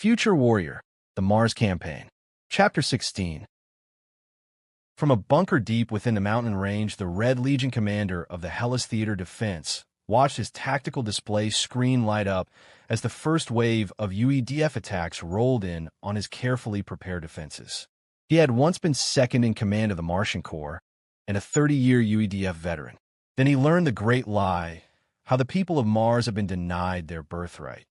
Future Warrior, the Mars Campaign. Chapter 16. From a bunker deep within the mountain range, the Red Legion commander of the Hellas Theater Defense watched his tactical display screen light up as the first wave of UEDF attacks rolled in on his carefully prepared defenses. He had once been second in command of the Martian Corps and a 30-year UEDF veteran. Then he learned the great lie, how the people of Mars have been denied their birthright.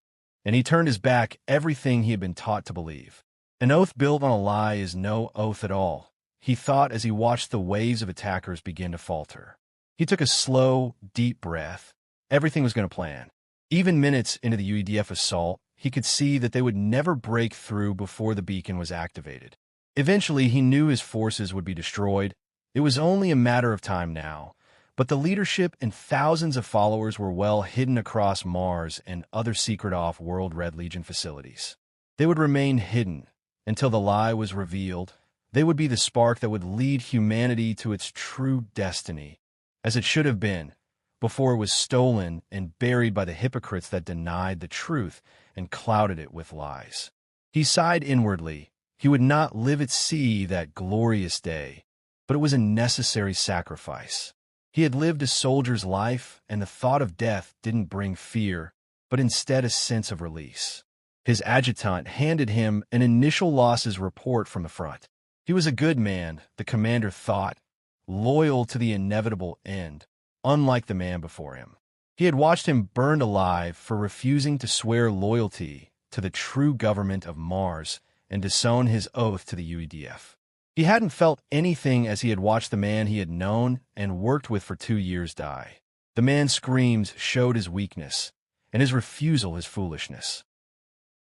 And he turned his back everything he had been taught to believe. An oath built on a lie is no oath at all, he thought as he watched the waves of attackers begin to falter. He took a slow, deep breath. Everything was going to plan. Even minutes into the UEDF assault, he could see that they would never break through before the beacon was activated. Eventually, he knew his forces would be destroyed. It was only a matter of time now. But the leadership and thousands of followers were well hidden across Mars and other secret off-world Red Legion facilities. They would remain hidden until the lie was revealed. They would be the spark that would lead humanity to its true destiny, as it should have been, before it was stolen and buried by the hypocrites that denied the truth and clouded it with lies. He sighed inwardly. He would not live at sea that glorious day, but it was a necessary sacrifice. He had lived a soldier's life, and the thought of death didn't bring fear, but instead a sense of release. His adjutant handed him an initial losses report from the front. He was a good man, the commander thought, loyal to the inevitable end, unlike the man before him. He had watched him burned alive for refusing to swear loyalty to the true government of Mars and disown his oath to the UEDF. He hadn't felt anything as he had watched the man he had known and worked with for 2 years die. The man's screams showed his weakness, and his refusal his foolishness.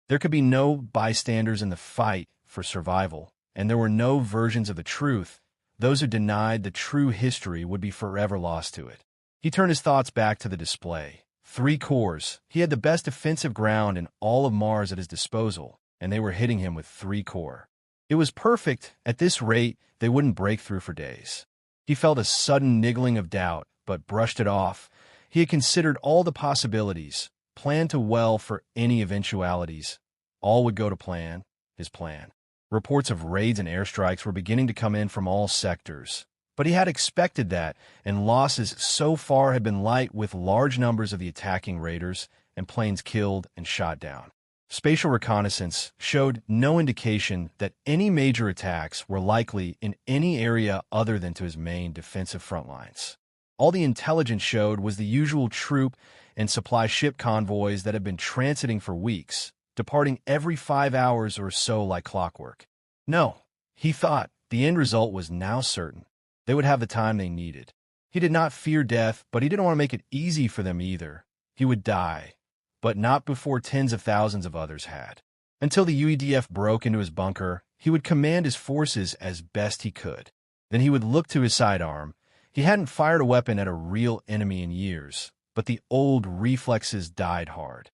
There could be no bystanders in the fight for survival, and there were no versions of the truth. Those who denied the true history would be forever lost to it. He turned his thoughts back to the display. 3 corps. He had the best defensive ground in all of Mars at his disposal, and they were hitting him with 3 corps. It was perfect. At this rate, they wouldn't break through for days. He felt a sudden niggling of doubt, but brushed it off. He had considered all the possibilities, planned to well for any eventualities. All would go to plan, his plan. Reports of raids and airstrikes were beginning to come in from all sectors. But he had expected that, and losses so far had been light, with large numbers of the attacking raiders and planes killed and shot down. Spatial reconnaissance showed no indication that any major attacks were likely in any area other than to his main defensive front lines. All the intelligence showed was the usual troop and supply ship convoys that had been transiting for weeks, departing every 5 hours or so like clockwork. No, he thought, the end result was now certain. They would have the time they needed. He did not fear death, but he didn't want to make it easy for them either. He would die, but not before tens of thousands of others had. Until the UEDF broke into his bunker, he would command his forces as best he could. Then he would look to his sidearm. He hadn't fired a weapon at a real enemy in years, but the old reflexes died hard.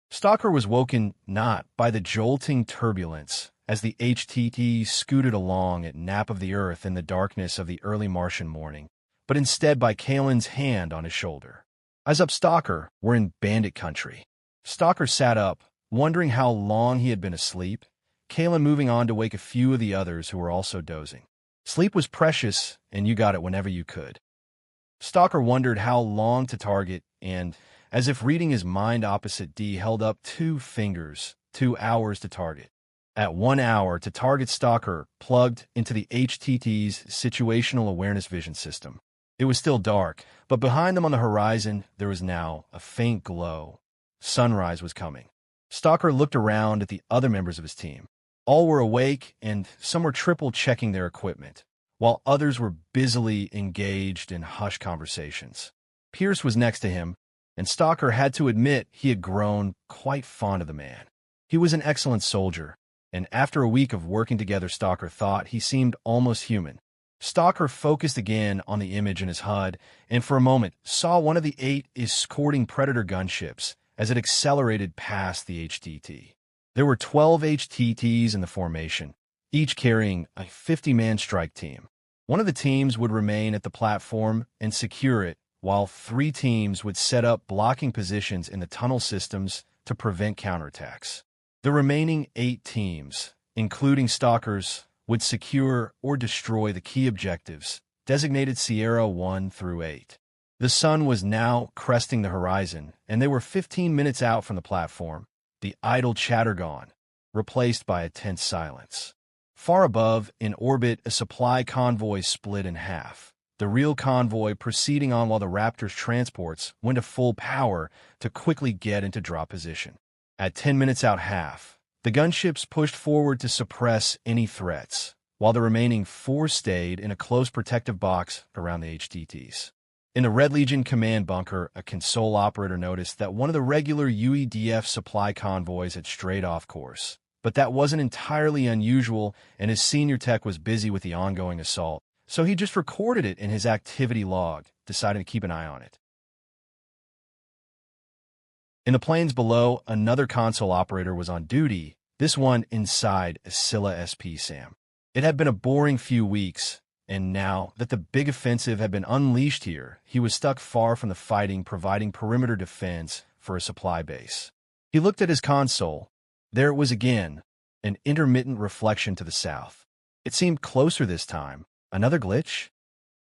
Stalker was woken not by the jolting turbulence as the HTT scooted along at nap of the earth in the darkness of the early Martian morning, but instead by Kalen's hand on his shoulder. Eyes up, Stalker. We're in bandit country. Stalker sat up, wondering how long he had been asleep, Kalen moving on to wake a few of the others who were also dozing. Sleep was precious, and you got it whenever you could. Stalker wondered how long to target, and, as if reading his mind opposite D, held up 2 fingers, 2 hours to target. At 1 hour to target, Stalker plugged into the HTT's situational awareness vision system. It was still dark, but behind them on the horizon, there was now a faint glow. Sunrise was coming. Stalker looked around at the other members of his team. All were awake, and some were triple-checking their equipment, while others were busily engaged in hushed conversations. Pierce was next to him, and Stalker had to admit he had grown quite fond of the man. He was an excellent soldier, and after a week of working together, Stalker thought he seemed almost human. Stalker focused again on the image in his HUD, and for a moment saw one of the 8 escorting Predator gunships as it accelerated past the HTT. There were 12 HTTs in the formation, each carrying a 50-man strike team. One of the teams would remain at the platform and secure it, while 3 teams would set up blocking positions in the tunnel systems to prevent counterattacks. The remaining 8 teams, including Stalkers, would secure or destroy the key objectives, designated Sierra 1 through 8. The sun was now cresting the horizon, and they were 15 minutes out from the platform, the idle chatter gone, replaced by a tense silence. Far above, in orbit, a supply convoy split in half, the real convoy proceeding on while the Raptor's transports went to full power to quickly get into drop position. At 10 minutes out half, the gunships pushed forward to suppress any threats, while the remaining 4 stayed in a close protective box around the HTTs. In the Red Legion command bunker, a console operator noticed that one of the regular UEDF supply convoys had strayed off course. But that wasn't entirely unusual, and his senior tech was busy with the ongoing assault, so he just recorded it in his activity log, deciding to keep an eye on it. In the planes below, another console operator was on duty, this one inside a Scylla SP-SAM. It had been a boring few weeks, and now that the big offensive had been unleashed here, he was stuck far from the fighting, providing perimeter defense for a supply base. He looked at his console. There it was again, an intermittent reflection to the south. It seemed closer this time. Another glitch?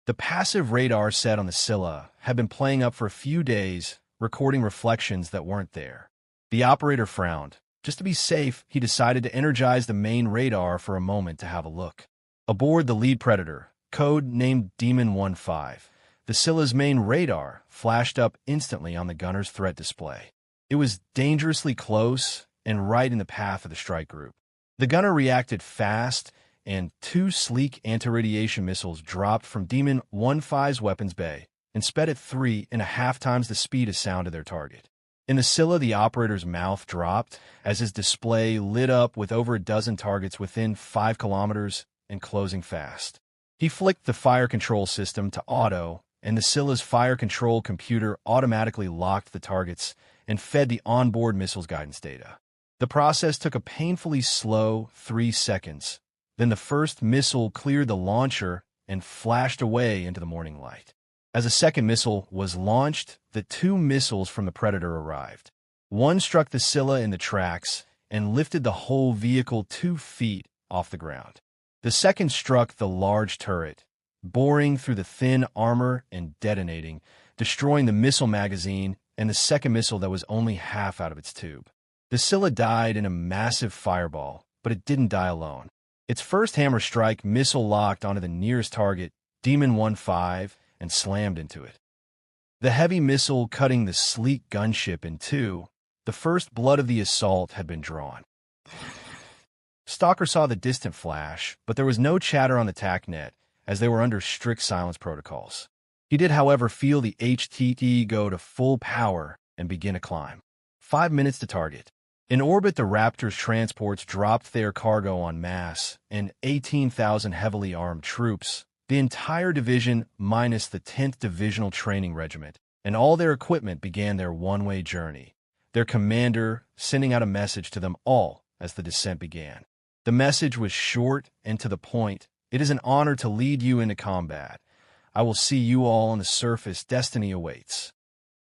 The passive radar set on the Scylla had been playing up for a few days, recording reflections that weren't there. The operator frowned. Just to be safe, he decided to energize the main radar for a moment to have a look. Aboard the lead Predator, code named Demon 15, the Scylla's main radar flashed up instantly on the gunner's threat display. It was dangerously close and right in the path of the strike group. The gunner reacted fast, and 2 sleek anti-radiation missiles dropped from Demon 15's weapons bay and sped at 3.5 times the speed of sound to their target. In the Scylla, the operator's mouth dropped as his display lit up with over a dozen targets within 5 kilometers and closing fast. He flicked the fire control system to auto, and the Scylla's fire control computer automatically locked the targets and fed the onboard missiles guidance data. The process took a painfully slow 3 seconds. Then the first missile cleared the launcher and flashed away into the morning light. As a second missile was launched, the 2 missiles from the Predator arrived. One struck the Scylla in the tracks and lifted the whole vehicle 2 feet off the ground. The second struck the large turret, boring through the thin armor and detonating, destroying the missile magazine and the second missile that was only half out of its tube. The Scylla died in a massive fireball, but it didn't die alone. Its first hammer strike missile locked onto the nearest target, Demon 15, and slammed into it. The heavy missile cutting the sleek gunship in 2, the first blood of the assault had been drawn. Stalker saw the distant flash, but there was no chatter on the TACnet, as they were under strict silence protocols. He did, however, feel the HTT go to full power and begin a climb. 5 minutes to target. In orbit, the Raptor's transports dropped their cargo en masse, and 18,000 heavily armed troops, the entire division minus the 10th Divisional Training Regiment, and all their equipment began their one-way journey, their commander sending out a message to them all as the descent began. The message was short and to the point. It is an honor to lead you into combat. I will see you all on the surface. Destiny awaits.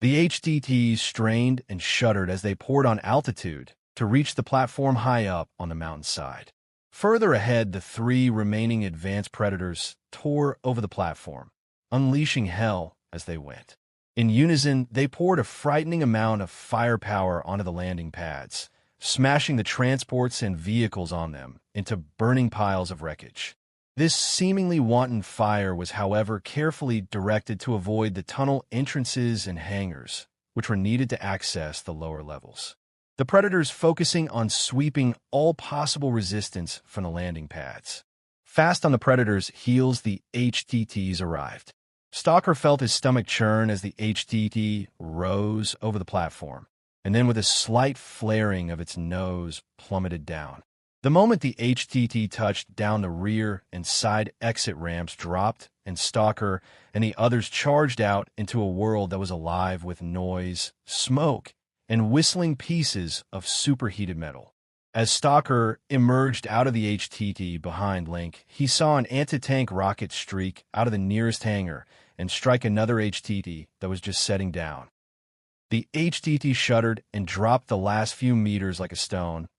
The HTTs strained and shuddered as they poured on altitude to reach the platform high up on the mountainside. Further ahead, the 3 remaining advanced Predators tore over the platform, unleashing hell as they went. In unison, they poured a frightening amount of firepower onto the landing pads, smashing the transports and vehicles on them into burning piles of wreckage. This seemingly wanton fire was, however, carefully directed to avoid the tunnel entrances and hangars, which were needed to access the lower levels. The Predators focusing on sweeping all possible resistance from the landing pads. Fast on the Predators' heels, the HTTs arrived. Stalker felt his stomach churn as the HTT rose over the platform, and then with a slight flaring of its nose plummeted down. The moment the HTT touched down, the rear and side exit ramps dropped, and Stalker and the others charged out into a world that was alive with noise, smoke, and whistling pieces of superheated metal. As Stalker emerged out of the HTT behind Link, he saw an anti-tank rocket streak out of the nearest hangar and strike another HTT that was just setting down. The HTT shuddered and dropped the last few meters like a stone,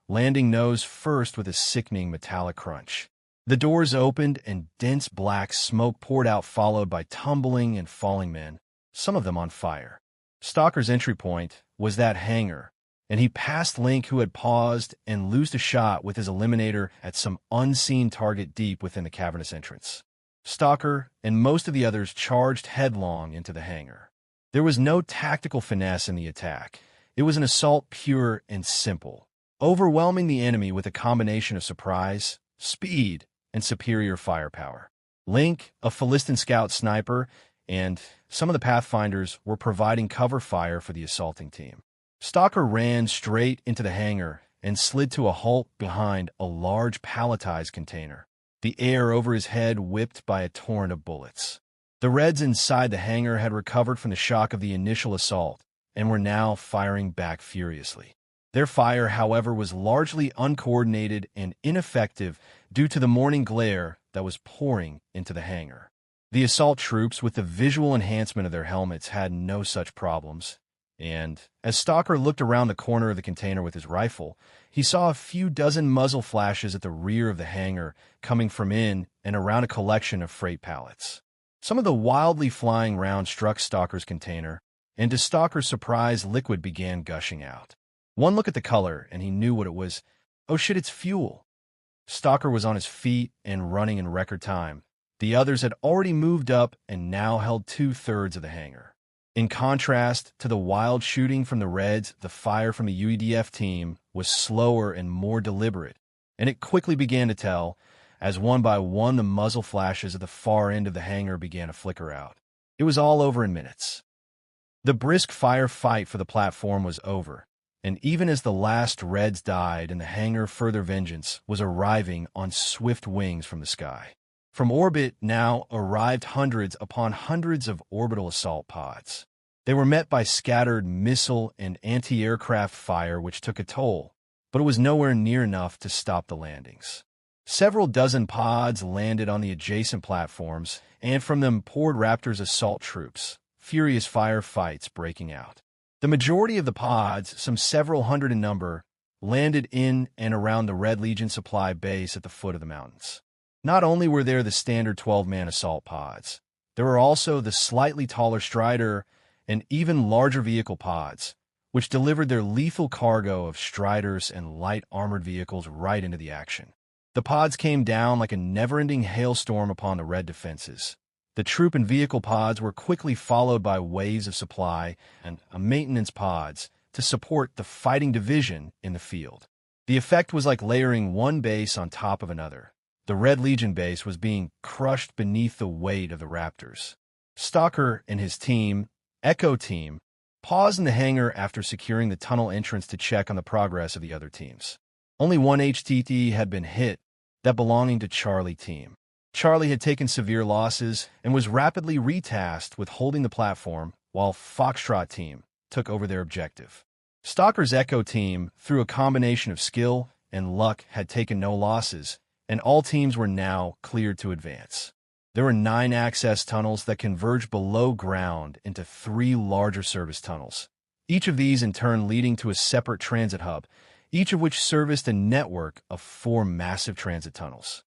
landing nose first with a sickening metallic crunch. The doors opened and dense black smoke poured out, followed by tumbling and falling men, some of them on fire. Stalker's entry point was that hangar, and he passed Link, who had paused and loosed a shot with his eliminator at some unseen target deep within the cavernous entrance. Stalker and most of the others charged headlong into the hangar. There was no tactical finesse in the attack. It was an assault pure and simple, overwhelming the enemy with a combination of surprise, speed, and superior firepower. Link, a Philistine scout sniper, and some of the Pathfinders were providing cover fire for the assaulting team. Stalker ran straight into the hangar and slid to a halt behind a large palletized container, the air over his head whipped by a torrent of bullets. The Reds inside the hangar had recovered from the shock of the initial assault and were now firing back furiously. Their fire, however, was largely uncoordinated and ineffective due to the morning glare that was pouring into the hangar. The assault troops, with the visual enhancement of their helmets, had no such problems, and as Stalker looked around the corner of the container with his rifle, he saw a few dozen muzzle flashes at the rear of the hangar coming from in and around a collection of freight pallets. Some of the wildly flying rounds struck Stalker's container, and to Stalker's surprise, liquid began gushing out. One look at the color, and he knew what it was. Oh shit, it's fuel. Stalker was on his feet and running in record time. The others had already moved up and now held 2/3 of the hangar. In contrast to the wild shooting from the Reds, the fire from the UEDF team was slower and more deliberate, and it quickly began to tell, as one by one the muzzle flashes at the far end of the hangar began to flicker out. It was all over in minutes. The brisk firefight for the platform was over, and even as the last Reds died in the hangar, further vengeance was arriving on swift wings from the sky. From orbit now arrived hundreds upon hundreds of orbital assault pods. They were met by scattered missile and anti-aircraft fire, which took a toll, but it was nowhere near enough to stop the landings. Several dozen pods landed on the adjacent platforms, and from them poured Raptor's assault troops, furious firefights breaking out. The majority of the pods, some several hundred in number, landed in and around the Red Legion supply base at the foot of the mountains. Not only were there the standard 12-man assault pods, there were also the slightly taller Strider and even larger vehicle pods, which delivered their lethal cargo of Striders and light armored vehicles right into the action. The pods came down like a never-ending hailstorm upon the Red defenses. The troop and vehicle pods were quickly followed by waves of supply and maintenance pods to support the fighting division in the field. The effect was like layering one base on top of another. The Red Legion base was being crushed beneath the weight of the Raptors. Stalker and his team, Echo Team, paused in the hangar after securing the tunnel entrance to check on the progress of the other teams. Only one HTT had been hit, that belonging to Charlie Team. Charlie had taken severe losses and was rapidly retasked with holding the platform, while Foxtrot Team took over their objective. Stalker's Echo Team, through a combination of skill and luck, had taken no losses, and all teams were now cleared to advance. There were 9 access tunnels that converged below ground into 3 larger service tunnels, each of these in turn leading to a separate transit hub, each of which serviced a network of 4 massive transit tunnels.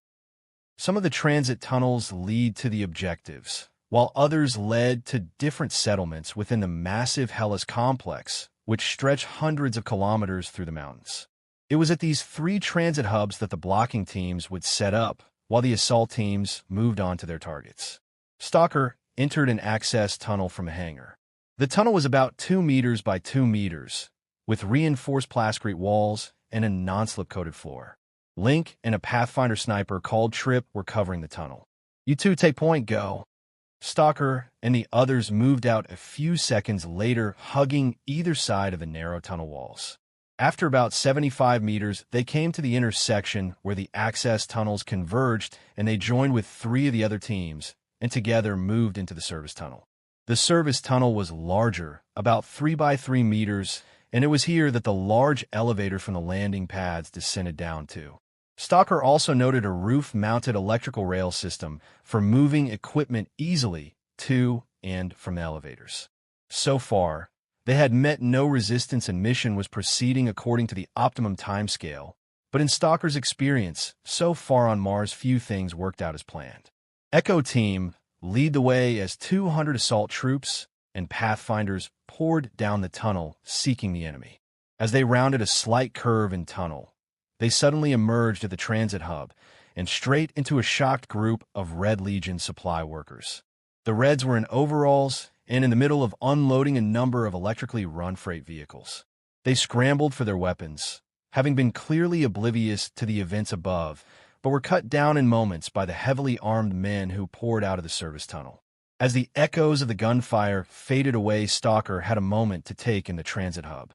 Some of the transit tunnels lead to the objectives, while others led to different settlements within the massive Hellas complex, which stretched hundreds of kilometers through the mountains. It was at these 3 transit hubs that the blocking teams would set up, while the assault teams moved on to their targets. Stalker entered an access tunnel from a hangar. The tunnel was about 2 meters by 2 meters, with reinforced plascrete walls and a non-slip-coated floor. Link and a Pathfinder sniper called Trip were covering the tunnel. "You two take point, go." Stalker and the others moved out a few seconds later, hugging either side of the narrow tunnel walls. After about 75 meters, they came to the intersection where the access tunnels converged, and they joined with 3 of the other teams, and together moved into the service tunnel. The service tunnel was larger, about 3 by 3 meters, and it was here that the large elevator from the landing pads descended down to. Stalker also noted a roof-mounted electrical rail system for moving equipment easily to and from the elevators. So far, They had met no resistance and mission was proceeding according to the optimum timescale, but in Stalker's experience, so far on Mars few things worked out as planned. Echo Team lead the way as 200 assault troops and Pathfinders poured down the tunnel seeking the enemy. As they rounded a slight curve in tunnel, they suddenly emerged at the transit hub and straight into a shocked group of Red Legion supply workers. The Reds were in overalls and in the middle of unloading a number of electrically run freight vehicles. They scrambled for their weapons, having been clearly oblivious to the events above, but were cut down in moments by the heavily armed men who poured out of the service tunnel. As the echoes of the gunfire faded away, Stalker had a moment to take in the transit hub.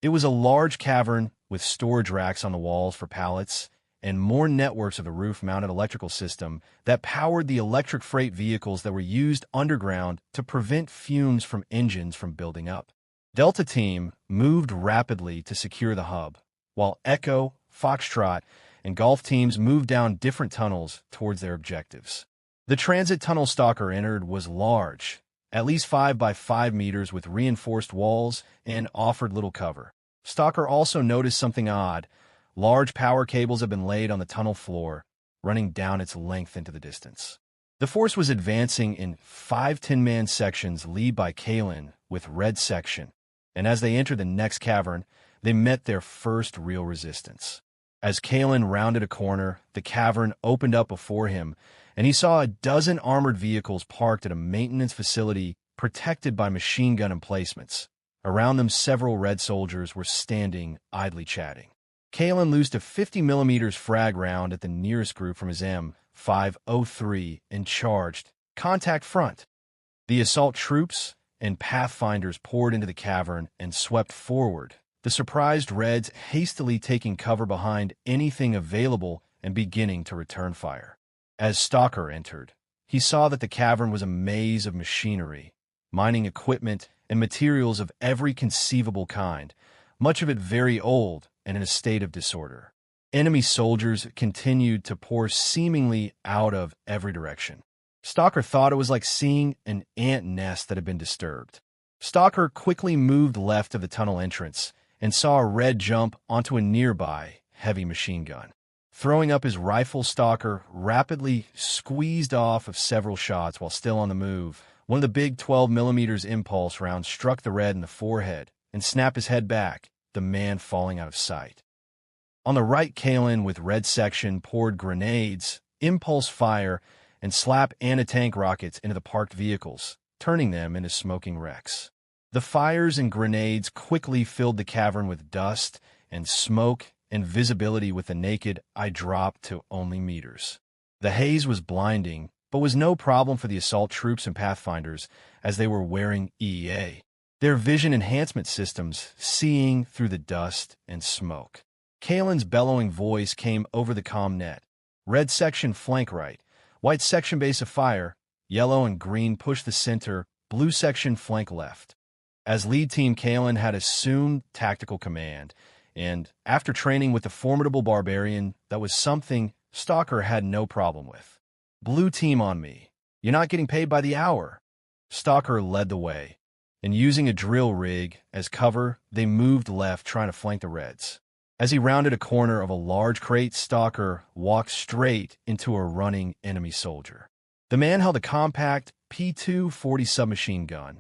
It was a large cavern with storage racks on the walls for pallets and more networks of a roof-mounted electrical system that powered the electric freight vehicles that were used underground to prevent fumes from engines from building up. Delta Team moved rapidly to secure the hub, while Echo, Foxtrot, and Golf teams moved down different tunnels towards their objectives. The transit tunnel Stalker entered was large, at least 5 by 5 meters with reinforced walls, and offered little cover. Stalker also noticed something odd. Large power cables had been laid on the tunnel floor, running down its length into the distance. The force was advancing in 5 10-man sections led by Kalen with Red Section, and as they entered the next cavern, they met their first real resistance. As Kalen rounded a corner, the cavern opened up before him, and he saw a dozen armored vehicles parked at a maintenance facility protected by machine gun emplacements. Around them, several Red soldiers were standing, idly chatting. Kalen loosed a 50mm frag round at the nearest group from his M503 and charged, "Contact front." The assault troops and Pathfinders poured into the cavern and swept forward, the surprised Reds hastily taking cover behind anything available and beginning to return fire. As Stalker entered, he saw that the cavern was a maze of machinery, mining equipment, and materials of every conceivable kind, much of it very old and in a state of disorder. Enemy soldiers continued to pour seemingly out of every direction. Stalker thought it was like seeing an ant nest that had been disturbed. Stalker quickly moved left of the tunnel entrance and saw a Red jump onto a nearby heavy machine gun. Throwing up his rifle, Stalker rapidly squeezed off of several shots while still on the move. One of the big 12mm impulse rounds struck the Red in the forehead and snapped his head back, the man falling out of sight. On the right, Kalen with Red Section poured grenades, impulse fire, and slap anti-tank rockets into the parked vehicles, turning them into smoking wrecks. The fires and grenades quickly filled the cavern with dust and smoke, and visibility with the naked eye dropped to only meters. The haze was blinding, but was no problem for the assault troops and Pathfinders as they were wearing EEA. Their vision enhancement systems seeing through the dust and smoke. Kalen's bellowing voice came over the comm net. Red Section flank right, white section base of fire, yellow and green push the center, blue section flank left. As lead team, Kalen had assumed tactical command, and after training with the formidable barbarian, that was something Stalker had no problem with. Blue team on me. You're not getting paid by the hour. Stalker led the way, and using a drill rig as cover, they moved left trying to flank the Reds. As he rounded a corner of a large crate, Stalker walked straight into a running enemy soldier. The man held a compact P240 submachine gun,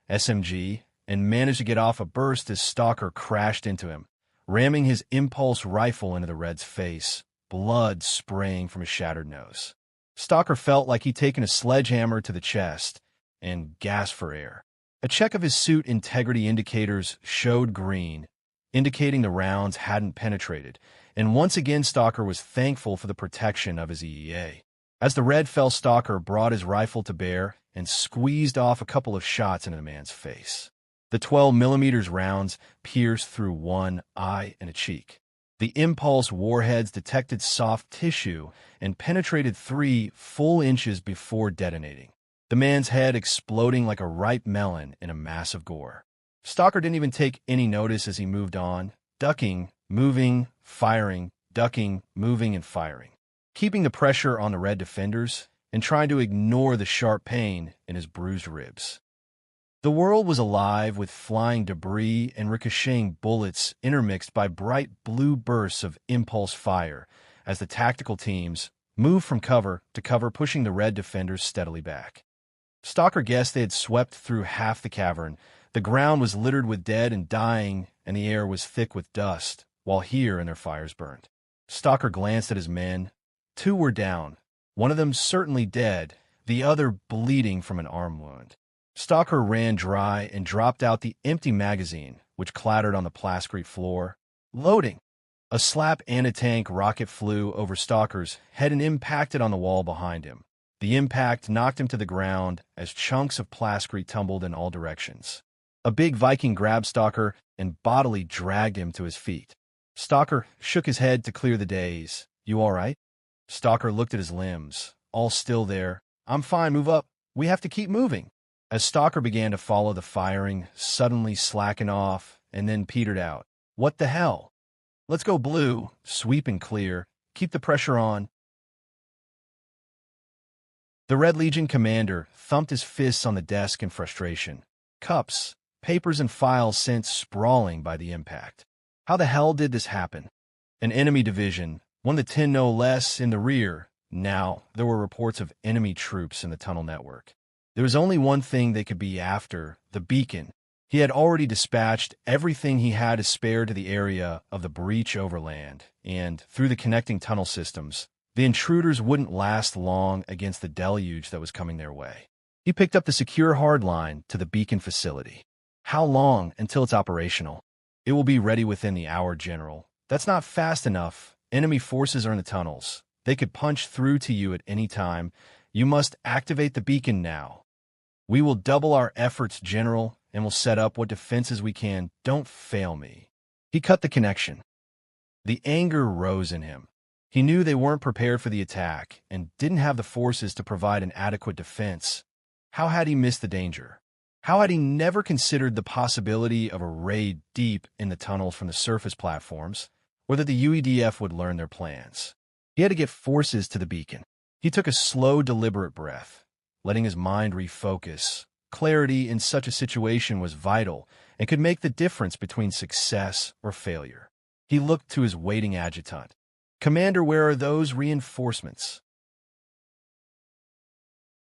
SMG, and managed to get off a burst as Stalker crashed into him, ramming his impulse rifle into the Red's face, blood spraying from his shattered nose. Stalker felt like he'd taken a sledgehammer to the chest and gasped for air. A check of his suit integrity indicators showed green, indicating the rounds hadn't penetrated, and once again Stalker was thankful for the protection of his EEA. As the Red fell, Stalker brought his rifle to bear and squeezed off a couple of shots into the man's face. The 12mm rounds pierced through one eye and a cheek. The impulse warheads detected soft tissue and penetrated 3 full inches before detonating, the man's head exploding like a ripe melon in a mass of gore. Stalker didn't even take any notice as he moved on, ducking, moving, firing, ducking, moving, and firing, keeping the pressure on the Red defenders and trying to ignore the sharp pain in his bruised ribs. The world was alive with flying debris and ricocheting bullets intermixed by bright blue bursts of impulse fire as the tactical teams moved from cover to cover, pushing the red defenders steadily back. Stalker guessed they had swept through half the cavern. The ground was littered with dead and dying, and the air was thick with dust, while here and their fires burned. Stalker glanced at his men. 2 were down, one of them certainly dead, the other bleeding from an arm wound. Stalker ran dry and dropped out the empty magazine, which clattered on the plasticrete floor. Loading! A slap anti-tank rocket flew over Stalker's head and impacted on the wall behind him. The impact knocked him to the ground as chunks of plasticrete tumbled in all directions. A big Viking grabbed Stalker and bodily dragged him to his feet. Stalker shook his head to clear the daze. "You all right?" Stalker looked at his limbs. "All still there. I'm fine, move up. We have to keep moving." As Stalker began to follow the firing, suddenly slackened off and then petered out. "What the hell? Let's go blue. Sweep and clear. Keep the pressure on." The Red Legion commander thumped his fists on the desk in frustration. Cups, papers, and files sent sprawling by the impact. How the hell did this happen? An enemy division, 1 to 10 no less, in the rear. Now, there were reports of enemy troops in the tunnel network. There was only one thing they could be after, the beacon. He had already dispatched everything he had to spare to the area of the breach overland, and, through the connecting tunnel systems, the intruders wouldn't last long against the deluge that was coming their way. He picked up the secure hardline to the beacon facility. How long until it's operational? "It will be ready within the hour, General." "That's not fast enough. Enemy forces are in the tunnels. They could punch through to you at any time. You must activate the beacon now." "We will double our efforts, General, and we'll set up what defenses we can. Don't fail me." He cut the connection. The anger rose in him. He knew they weren't prepared for the attack and didn't have the forces to provide an adequate defense. How had he missed the danger? How had he never considered the possibility of a raid deep in the tunnels from the surface platforms, or that the UEDF would learn their plans? He had to get forces to the beacon. He took a slow, deliberate breath, letting his mind refocus. Clarity in such a situation was vital and could make the difference between success or failure. He looked to his waiting adjutant. "Commander, where are those reinforcements?"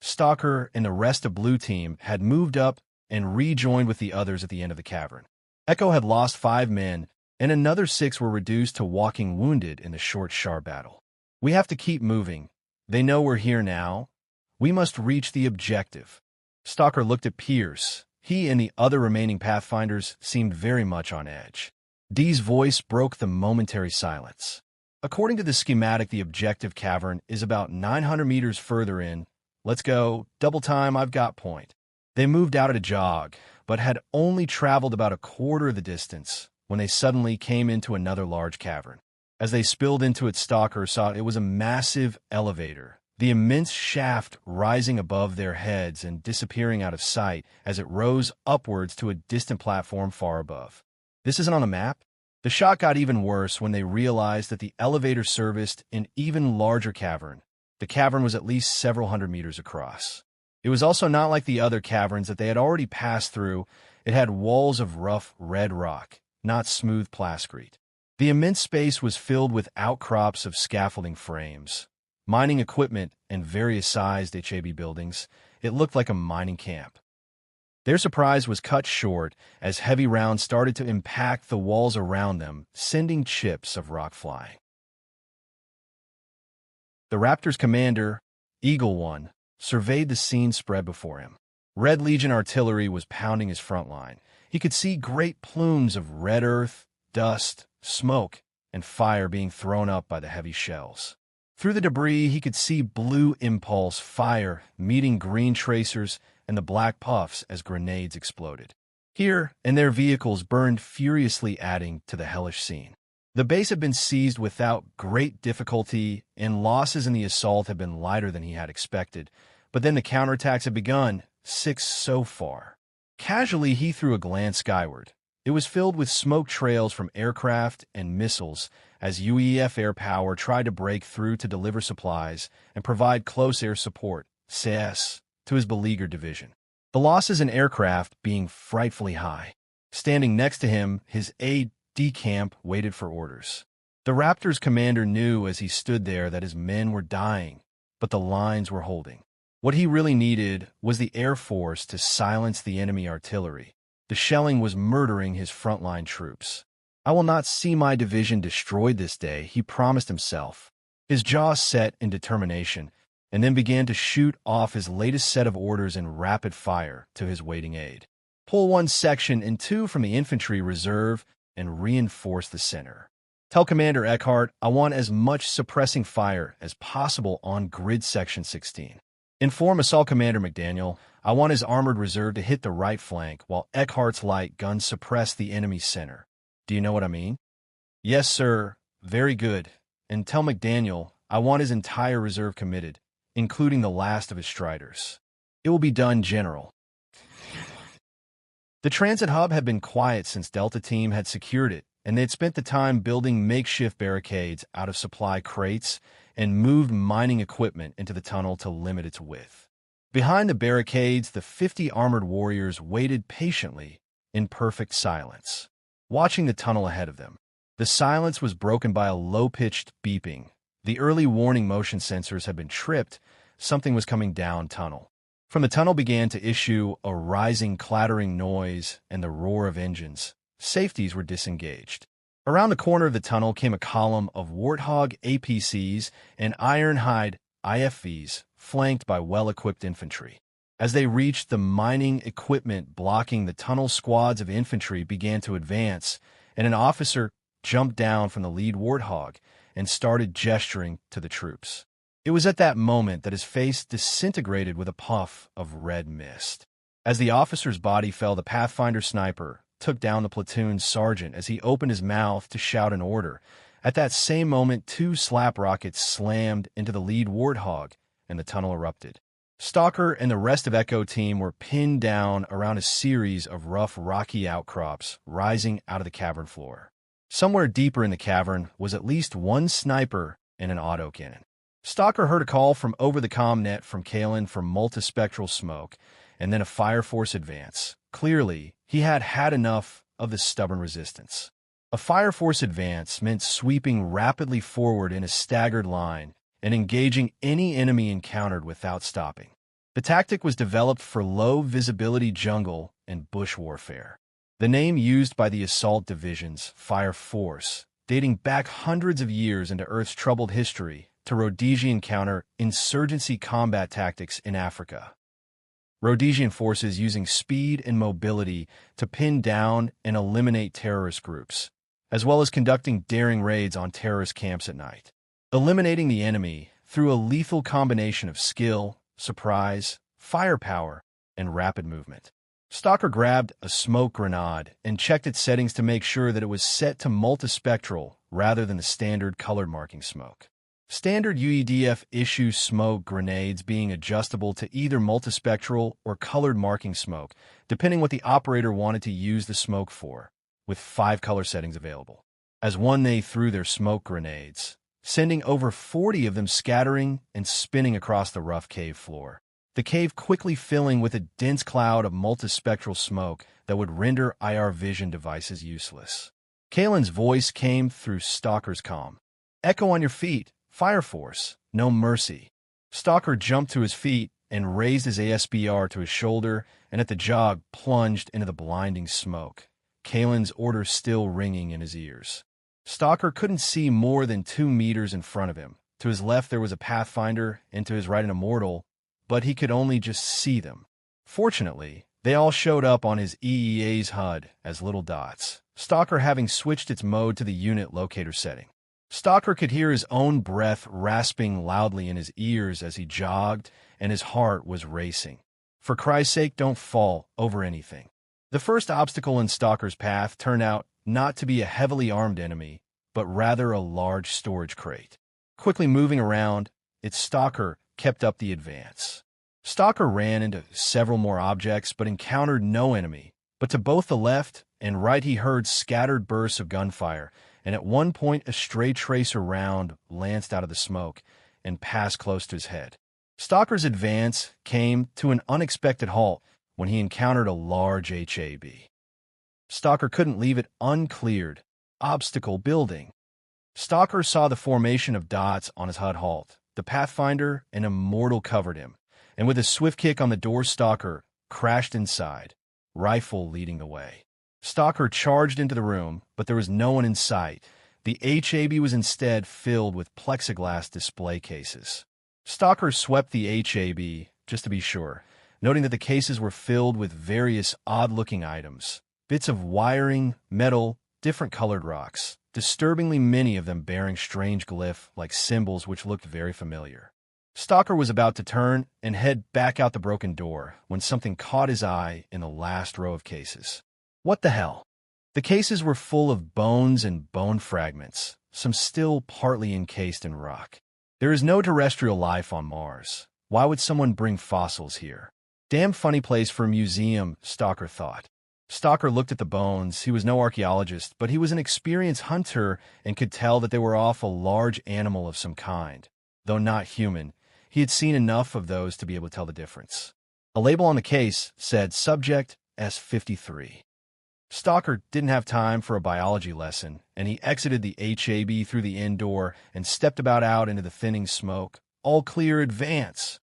Stalker and the rest of Blue Team had moved up and rejoined with the others at the end of the cavern. Echo had lost 5 men, and another 6 were reduced to walking wounded in the short, sharp battle. "We have to keep moving. They know we're here now. We must reach the objective." Stalker looked at Pierce. He and the other remaining Pathfinders seemed very much on edge. Dee's voice broke the momentary silence. "According to the schematic, the objective cavern is about 900 meters further in. Let's go. Double time, I've got point." They moved out at a jog, but had only traveled about a quarter of the distance when they suddenly came into another large cavern. As they spilled into it, Stalker saw it was a massive elevator, the immense shaft rising above their heads and disappearing out of sight as it rose upwards to a distant platform far above. "This isn't on the map?" The shock got even worse when they realized that the elevator serviced an even larger cavern. The cavern was at least several hundred meters across. It was also not like the other caverns that they had already passed through. It had walls of rough red rock, not smooth plasticrete. The immense space was filled with outcrops of scaffolding frames, mining equipment, and various sized HAB buildings. It looked like a mining camp. Their surprise was cut short as heavy rounds started to impact the walls around them, sending chips of rock flying. The Raptor's commander, Eagle One, surveyed the scene spread before him. Red Legion artillery was pounding his front line. He could see great plumes of red earth, dust, smoke, and fire being thrown up by the heavy shells. Through the debris, he could see blue impulse fire meeting green tracers and the black puffs as grenades exploded. Here and their vehicles burned furiously, adding to the hellish scene. The base had been seized without great difficulty, and losses in the assault had been lighter than he had expected. But then the counterattacks had begun, 6 so far. Casually, he threw a glance skyward. It was filled with smoke trails from aircraft and missiles as UEF air power tried to break through to deliver supplies and provide close air support, CS, to his beleaguered division. the losses in aircraft being frightfully high. Standing next to him, his aide-de-camp waited for orders. The Raptor's commander knew as he stood there that his men were dying, but the lines were holding. What he really needed was the Air Force to silence the enemy artillery. The shelling was murdering his frontline troops. "I will not see my division destroyed this day," he promised himself. His jaw set in determination, and then began to shoot off his latest set of orders in rapid fire to his waiting aide. "Pull one section and two from the infantry reserve and reinforce the center. Tell Commander Eckhart I want as much suppressing fire as possible on grid section 16. Inform Assault Commander McDaniel I want his armored reserve to hit the right flank while Eckhart's light guns suppress the enemy's center. Do you know what I mean?" "Yes, sir. Very good. And tell McDaniel I want his entire reserve committed, including the last of his Striders." "It will be done, General." The transit hub had been quiet since Delta Team had secured it, and they had spent the time building makeshift barricades out of supply crates and moved mining equipment into the tunnel to limit its width. Behind the barricades, the 50 armored warriors waited patiently in perfect silence, watching the tunnel ahead of them. The silence was broken by a low-pitched beeping. The early warning motion sensors had been tripped. Something was coming down tunnel. From the tunnel began to issue a rising clattering noise and the roar of engines. Safeties were disengaged. Around the corner of the tunnel came a column of Warthog APCs and Ironhide IFVs, flanked by well-equipped infantry. As they reached the mining equipment blocking the tunnel, squads of infantry began to advance, and an officer jumped down from the lead Warthog and started gesturing to the troops. It was at that moment that his face disintegrated with a puff of red mist. As the officer's body fell, the Pathfinder sniper took down the platoon sergeant as he opened his mouth to shout an order. At that same moment, 2 slap rockets slammed into the lead Warthog, and the tunnel erupted. Stalker and the rest of Echo Team were pinned down around a series of rough, rocky outcrops rising out of the cavern floor. Somewhere deeper in the cavern was at least one sniper and an autocannon. Stalker heard a call from over the comm net from Kalen for multispectral smoke, and then a Fire Force advance. Clearly, he had had enough of this stubborn resistance. A Fire Force advance meant sweeping rapidly forward in a staggered line and engaging any enemy encountered without stopping. The tactic was developed for low-visibility jungle and bush warfare. The name used by the assault divisions, Fire Force, dating back hundreds of years into Earth's troubled history, to Rhodesian counter-insurgency combat tactics in Africa. Rhodesian forces using speed and mobility to pin down and eliminate terrorist groups, as well as conducting daring raids on terrorist camps at night. Eliminating the enemy through a lethal combination of skill, surprise, firepower, and rapid movement. Stalker grabbed a smoke grenade and checked its settings to make sure that it was set to multispectral rather than the standard colored marking smoke. Standard UEDF issue smoke grenades being adjustable to either multispectral or colored marking smoke, depending what the operator wanted to use the smoke for, with 5 color settings available. As one, they threw their smoke grenades, sending over 40 of them scattering and spinning across the rough cave floor. The cave quickly filling with a dense cloud of multispectral smoke that would render IR vision devices useless. Kalen's voice came through Stalker's comm. "Echo on your feet. Fire Force, no mercy." Stalker jumped to his feet and raised his ASBR to his shoulder, and at the jog plunged into the blinding smoke, Kalen's order still ringing in his ears. Stalker couldn't see more than 2 meters in front of him. To his left there was a Pathfinder, and to his right an Immortal, but he could only just see them. Fortunately, they all showed up on his EEA's HUD as little dots, Stalker having switched its mode to the unit locator setting. Stalker could hear his own breath rasping loudly in his ears as he jogged, and his heart was racing. For Christ's sake, don't fall over anything. The first obstacle in Stalker's path turned out not to be a heavily armed enemy, but rather a large storage crate. Quickly moving around, its Stalker kept up the advance. Stalker ran into several more objects, but encountered no enemy. But to both the left and right he heard scattered bursts of gunfire, and at one point a stray tracer round lanced out of the smoke and passed close to his head. Stalker's advance came to an unexpected halt when he encountered a large HAB. Stalker couldn't leave it uncleared. Obstacle building. Stalker saw the formation of dots on his HUD halt. The Pathfinder and Immortal covered him, and with a swift kick on the door, Stalker crashed inside, rifle leading the way. Stalker charged into the room, but there was no one in sight. The HAB was instead filled with plexiglass display cases. Stalker swept the HAB, just to be sure, noting that the cases were filled with various odd-looking items, bits of wiring, metal, different colored rocks, disturbingly many of them bearing strange glyph-like symbols which looked very familiar. Stalker was about to turn and head back out the broken door when something caught his eye in the last row of cases. What the hell? The cases were full of bones and bone fragments, some still partly encased in rock. There is no terrestrial life on Mars. Why would someone bring fossils here? Damn funny place for a museum, Stalker thought. Stalker looked at the bones. He was no archaeologist, but he was an experienced hunter and could tell that they were off a large animal of some kind. Though not human, he had seen enough of those to be able to tell the difference. A label on the case said Subject S53. Stalker didn't have time for a biology lesson, and he exited the HAB through the inn door and stepped about out into the thinning smoke. All clear, advance.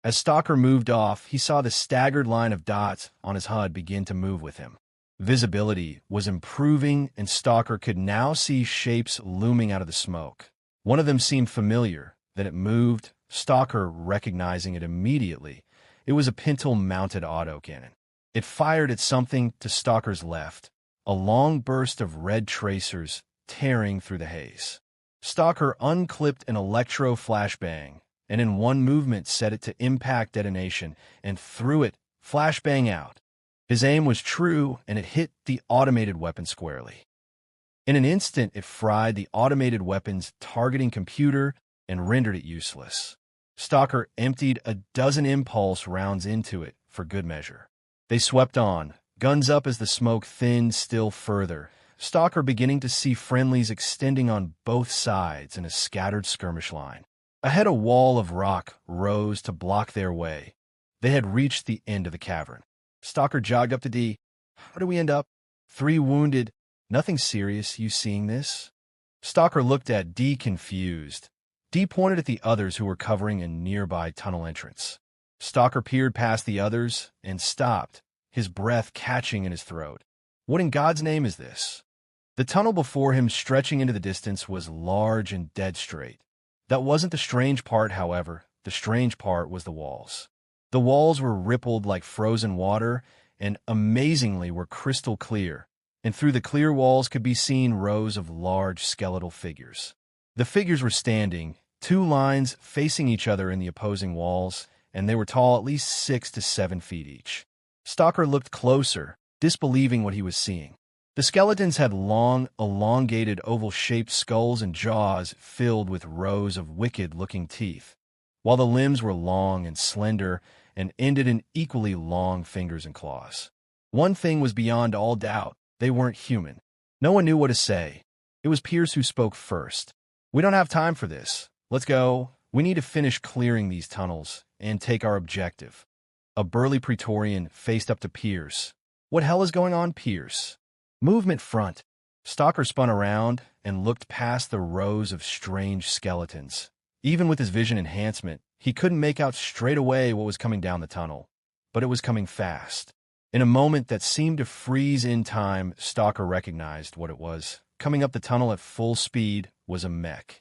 As Stalker moved off, he saw the staggered line of dots on his HUD begin to move with him. Visibility was improving, and Stalker could now see shapes looming out of the smoke. One of them seemed familiar. Then it moved, Stalker recognizing it immediately. It was a pintle-mounted autocannon. It fired at something to Stalker's left, a long burst of red tracers tearing through the haze. Stalker unclipped an electro flashbang, and in one movement set it to impact detonation and threw it flashbang out. His aim was true, and it hit the automated weapon squarely. In an instant, it fried the automated weapon's targeting computer and rendered it useless. Stalker emptied a dozen impulse rounds into it for good measure. They swept on, guns up as the smoke thinned still further, Stalker beginning to see friendlies extending on both sides in a scattered skirmish line. Ahead, a wall of rock rose to block their way. They had reached the end of the cavern. Stalker jogged up to D. How do we end up? 3 wounded. Nothing serious, you seeing this? Stalker looked at D confused. D pointed at the others who were covering a nearby tunnel entrance. Stalker peered past the others and stopped, his breath catching in his throat. What in God's name is this? The tunnel before him, stretching into the distance, was large and dead straight. That wasn't the strange part, however. The strange part was the walls. The walls were rippled like frozen water and, amazingly, were crystal clear, and through the clear walls could be seen rows of large skeletal figures. The figures were standing, 2 lines facing each other in the opposing walls, and they were tall at least 6 to 7 feet each. Stalker looked closer, disbelieving what he was seeing. The skeletons had long, elongated, oval-shaped skulls and jaws filled with rows of wicked-looking teeth, while the limbs were long and slender and ended in equally long fingers and claws. One thing was beyond all doubt. They weren't human. No one knew what to say. It was Pierce who spoke first. We don't have time for this. Let's go. We need to finish clearing these tunnels and take our objective. A burly Praetorian faced up to Pierce. What hell is going on, Pierce? Movement front. Stalker spun around and looked past the rows of strange skeletons. Even with his vision enhancement, he couldn't make out straight away what was coming down the tunnel, but it was coming fast. In a moment that seemed to freeze in time, Stalker recognized what it was. Coming up the tunnel at full speed was a mech.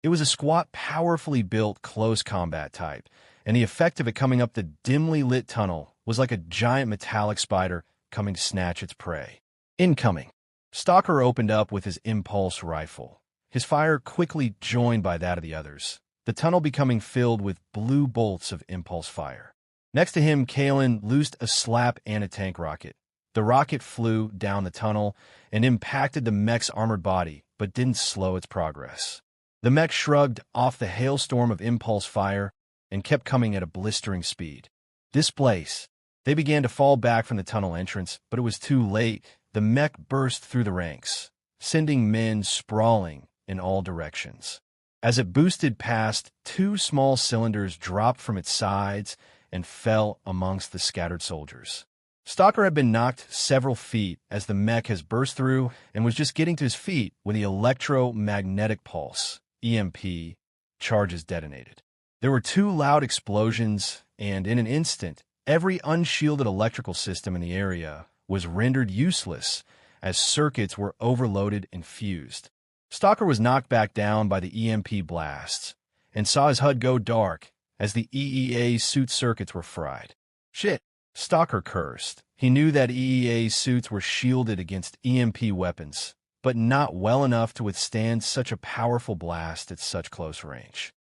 It was a squat, powerfully built, close combat type, and the effect of it coming up the dimly lit tunnel was like a giant metallic spider coming to snatch its prey. Incoming. Stalker opened up with his impulse rifle, his fire quickly joined by that of the others, the tunnel becoming filled with blue bolts of impulse fire. Next to him, Kalen loosed a slap anti-tank rocket. The rocket flew down the tunnel and impacted the mech's armored body, but didn't slow its progress. The mech shrugged off the hailstorm of impulse fire and kept coming at a blistering speed. Displaced, they began to fall back from the tunnel entrance, but it was too late. The mech burst through the ranks, sending men sprawling in all directions. As it boosted past, 2 small cylinders dropped from its sides and fell amongst the scattered soldiers. Stalker had been knocked several feet as the mech has burst through and was just getting to his feet when the electromagnetic pulse, EMP, charges detonated. There were two loud explosions, and in an instant, every unshielded electrical system in the area was rendered useless as circuits were overloaded and fused. Stalker was knocked back down by the EMP blasts and saw his HUD go dark as the EEA suit circuits were fried. Shit, Stalker cursed. He knew that EEA suits were shielded against EMP weapons, but not well enough to withstand such a powerful blast at such close range.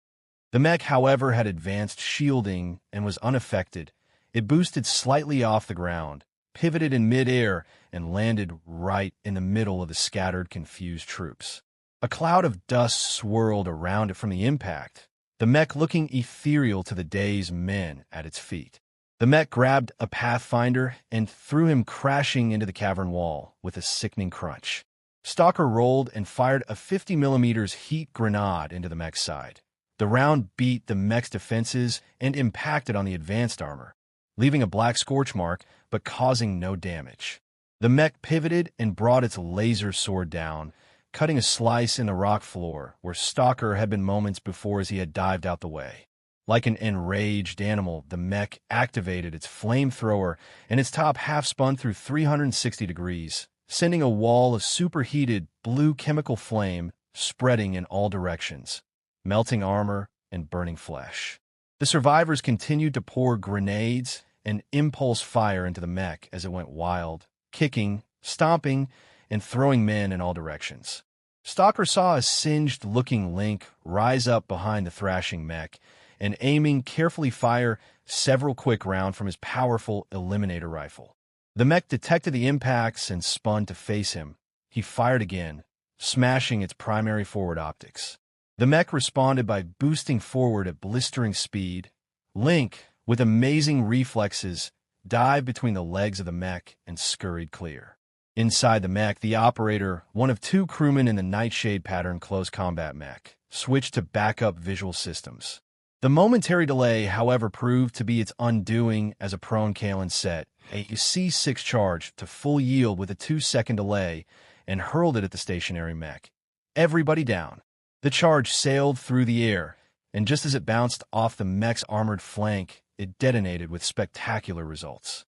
The mech, however, had advanced shielding and was unaffected. It boosted slightly off the ground, pivoted in midair, and landed right in the middle of the scattered, confused troops. A cloud of dust swirled around it from the impact, the mech looking ethereal to the dazed men at its feet. The mech grabbed a Pathfinder and threw him crashing into the cavern wall with a sickening crunch. Stalker rolled and fired a 50mm heat grenade into the mech's side. The round beat the mech's defenses and impacted on the advanced armor, leaving a black scorch mark but causing no damage. The mech pivoted and brought its laser sword down, cutting a slice in the rock floor where Stalker had been moments before as he had dived out the way. Like an enraged animal, the mech activated its flamethrower, and its top half spun through 360 degrees, sending a wall of superheated blue chemical flame spreading in all directions, melting armor and burning flesh. The survivors continued to pour grenades and impulse fire into the mech as it went wild, kicking, stomping, and throwing men in all directions. Stalker saw a singed-looking Link rise up behind the thrashing mech and aiming carefully fire several quick rounds from his powerful Eliminator rifle. The mech detected the impacts and spun to face him. He fired again, smashing its primary forward optics. The mech responded by boosting forward at blistering speed. Link, with amazing reflexes, dived between the legs of the mech and scurried clear. Inside the mech, the operator, one of two crewmen in the Nightshade pattern close combat mech, switched to backup visual systems. The momentary delay, however, proved to be its undoing as a prone Kalen set a C6 charge to full yield with a 2-second delay and hurled it at the stationary mech. Everybody down. The charge sailed through the air, and just as it bounced off the mech's armored flank, it detonated with spectacular results.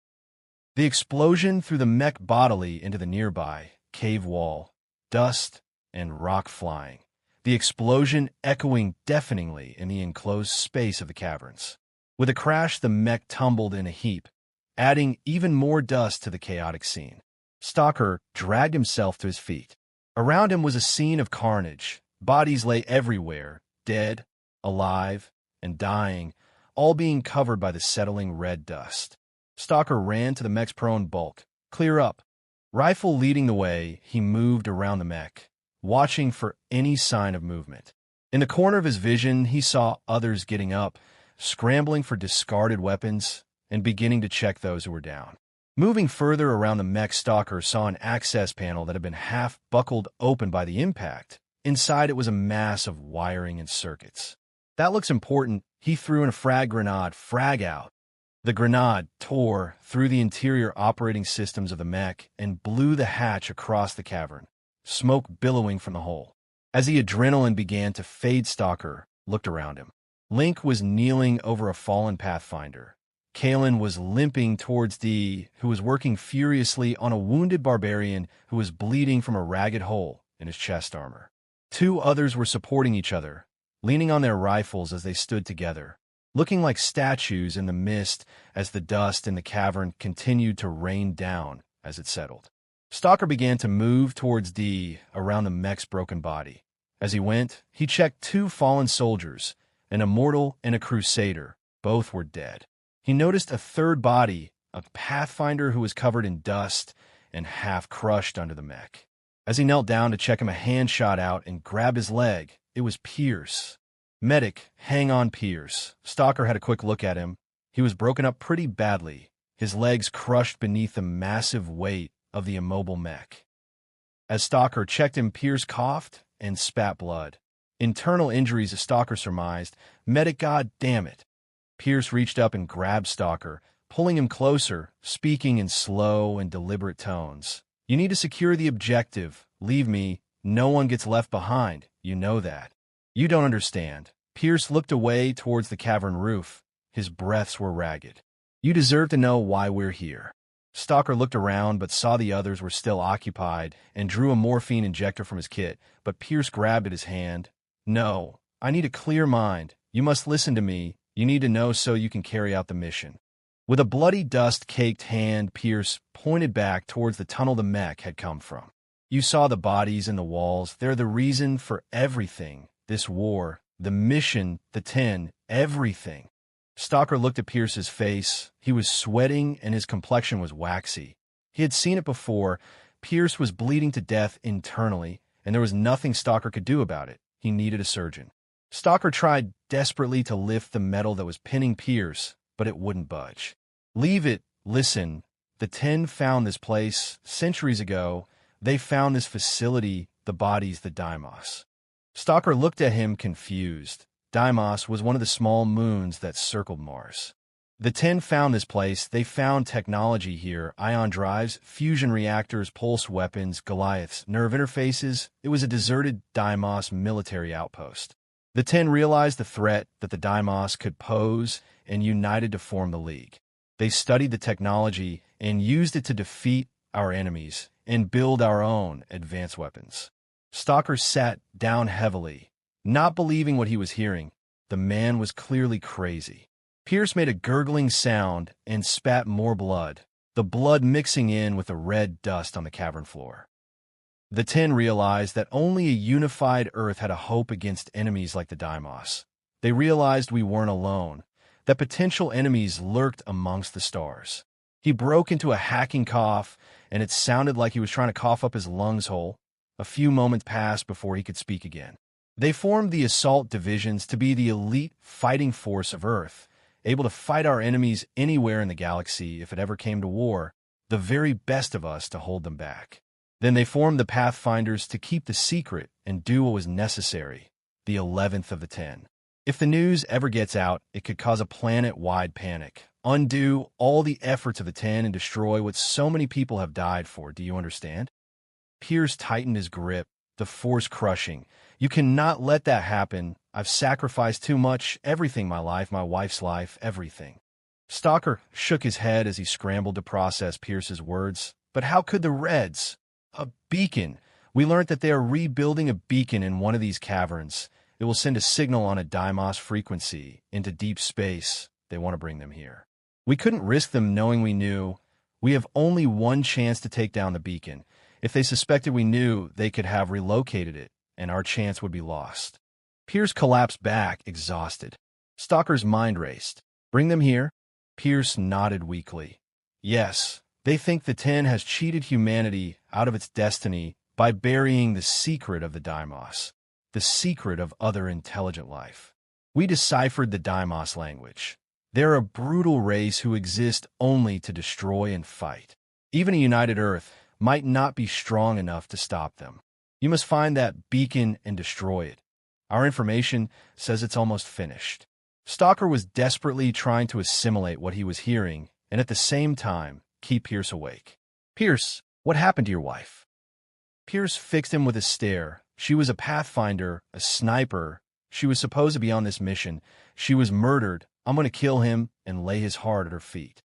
The explosion threw the mech bodily into the nearby cave wall, dust and rock flying, the explosion echoing deafeningly in the enclosed space of the caverns. With a crash, the mech tumbled in a heap, adding even more dust to the chaotic scene. Stalker dragged himself to his feet. Around him was a scene of carnage. Bodies lay everywhere, dead, alive, and dying, all being covered by the settling red dust. Stalker ran to the mech's prone bulk. Clear up. Rifle leading the way, he moved around the mech, watching for any sign of movement. In the corner of his vision, he saw others getting up, scrambling for discarded weapons, and beginning to check those who were down. Moving further around the mech, Stalker saw an access panel that had been half buckled open by the impact. Inside it was a mass of wiring and circuits. That looks important. He threw in a frag grenade. Frag out. The grenade tore through the interior operating systems of the mech and blew the hatch across the cavern, smoke billowing from the hole. As the adrenaline began to fade, Stalker looked around him. Link was kneeling over a fallen Pathfinder. Kalen was limping towards D, who was working furiously on a wounded barbarian who was bleeding from a ragged hole in his chest armor. Two others were supporting each other, leaning on their rifles as they stood together, looking like statues in the mist as the dust in the cavern continued to rain down as it settled. Stalker began to move towards D around the mech's broken body. As he went, he checked two fallen soldiers, an immortal and a crusader. Both were dead. He noticed a third body, a Pathfinder who was covered in dust and half crushed under the mech. As he knelt down to check him, a hand shot out and grabbed his leg. It was Pierce. Medic, hang on, Pierce. Stalker had a quick look at him. He was broken up pretty badly, his legs crushed beneath the massive weight of the immobile mech. As Stalker checked him, Pierce coughed and spat blood. Internal injuries, as Stalker surmised. Medic, god damn it. Pierce reached up and grabbed Stalker, pulling him closer, speaking in slow and deliberate tones. You need to secure the objective. Leave me. No one gets left behind. You know that. You don't understand. Pierce looked away towards the cavern roof. His breaths were ragged. You deserve to know why we're here. Stalker looked around but saw the others were still occupied and drew a morphine injector from his kit, but Pierce grabbed at his hand. No, I need a clear mind. You must listen to me. You need to know so you can carry out the mission. With a bloody dust-caked hand, Pierce pointed back towards the tunnel the mech had come from. You saw the bodies in the walls. They're the reason for everything. This war, the mission, the 10, everything. Stalker looked at Pierce's face. He was sweating and his complexion was waxy. He had seen it before. Pierce was bleeding to death internally, and there was nothing Stalker could do about it. He needed a surgeon. Stalker tried desperately to lift the metal that was pinning Pierce, but it wouldn't budge. Leave it. Listen. The 10 found this place centuries ago. They found this facility, the bodies, the Deimos. Stalker looked at him confused. Deimos was one of the small moons that circled Mars. The 10 found this place. They found technology here, ion drives, fusion reactors, pulse weapons, Goliaths, nerve interfaces. It was a deserted Deimos military outpost. The 10 realized the threat that the Deimos could pose and united to form the League. They studied the technology and used it to defeat our enemies and build our own advanced weapons. Stalker sat down heavily, not believing what he was hearing. The man was clearly crazy. Pierce made a gurgling sound and spat more blood, the blood mixing in with the red dust on the cavern floor. The 10 realized that only a unified Earth had a hope against enemies like the Deimos. They realized we weren't alone, that potential enemies lurked amongst the stars. He broke into a hacking cough, and it sounded like he was trying to cough up his lungs whole. A few moments passed before he could speak again. They formed the assault divisions to be the elite fighting force of Earth, able to fight our enemies anywhere in the galaxy if it ever came to war, the very best of us to hold them back. Then they formed the Pathfinders to keep the secret and do what was necessary, the 11th of the 10. If the news ever gets out, it could cause a planet-wide panic, undo all the efforts of the 10 and destroy what so many people have died for. Do you understand? Pierce tightened his grip, the force crushing. You cannot let that happen. I've sacrificed too much, everything, my life, my wife's life, everything. Stalker shook his head as he scrambled to process Pierce's words. But how could the Reds? A beacon. We learned that they are rebuilding a beacon in one of these caverns. It will send a signal on a Deimos frequency into deep space. They want to bring them here. We couldn't risk them knowing we knew. We have only one chance to take down the beacon. If they suspected we knew, they could have relocated it, and our chance would be lost. Pierce collapsed back, exhausted. Stalker's mind raced. Bring them here? Pierce nodded weakly. Yes, they think the 10 has cheated humanity out of its destiny by burying the secret of the Deimos, the secret of other intelligent life. We deciphered the Deimos language. They're a brutal race who exist only to destroy and fight. Even a united Earth might not be strong enough to stop them. You must find that beacon and destroy it. Our information says it's almost finished. Stalker was desperately trying to assimilate what he was hearing and at the same time keep Pierce awake. Pierce, what happened to your wife? Pierce fixed him with a stare. She was a Pathfinder, a sniper. She was supposed to be on this mission. She was murdered. I'm going to kill him and lay his heart at her feet.